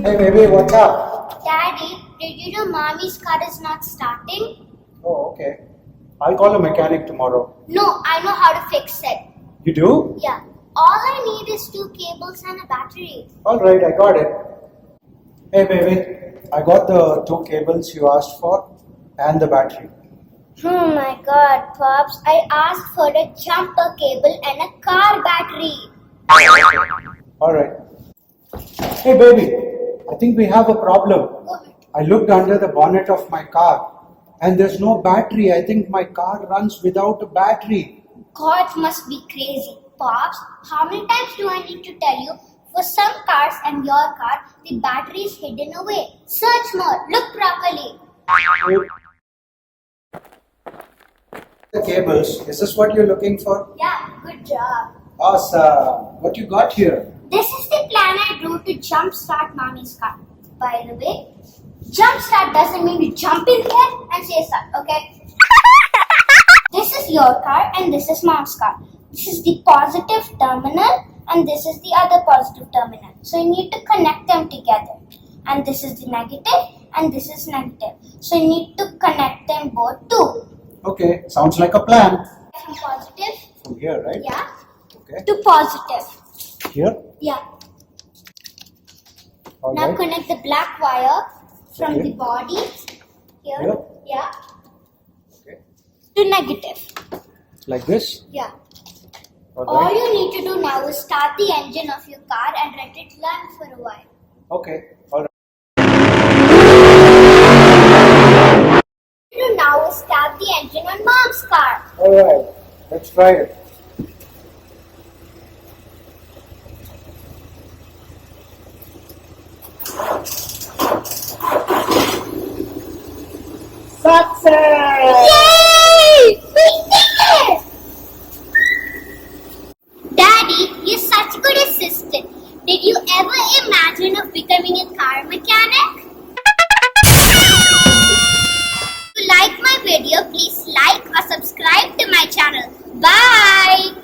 Hey baby, what's up? Daddy, did you know Mommy's car is not starting? Oh, okay. I'll call a mechanic tomorrow. No, I know how to fix it. You do? Yeah. All I need is 2 cables and a battery. Alright, I got it. Hey baby, I got the 2 cables you asked for and the battery. Oh my god, Pops. I asked for a jumper cable and a car battery. Alright. Hey baby, I think we have a problem. I looked under the bonnet of my car and there's no battery. I think my car runs without a battery. God must be crazy. Pops, how many times do I need to tell you? For some cars and your car, the battery is hidden away. Search more. Look properly. The cables, is this what you're looking for? Yeah, good job. Awesome. What you got here? This is the plan I drew to jumpstart Mommy's car. By the way, jumpstart doesn't mean you jump in here and say start, okay? This is your car and this is Mom's car. This is the positive terminal and this is the other positive terminal. So you need to connect them together. And this is the negative and this is negative. So you need to connect them both too. Okay, sounds like a plan. From positive, From here, right? yeah, Okay. to positive, Here? yeah. All Now right. connect the black wire from Okay. the body here, Here? yeah, Okay. to negative, Like this? yeah. All All right. you need to do now is start the engine of your car and let it run for a while. Okay. All right. What you do now is start the engine on Mom's car. All right. Let's try it. Success! Yay! We did it! Daddy, you're such a good assistant. Did you ever imagine of becoming a car mechanic? If you like my video, please like or subscribe to my channel. Bye!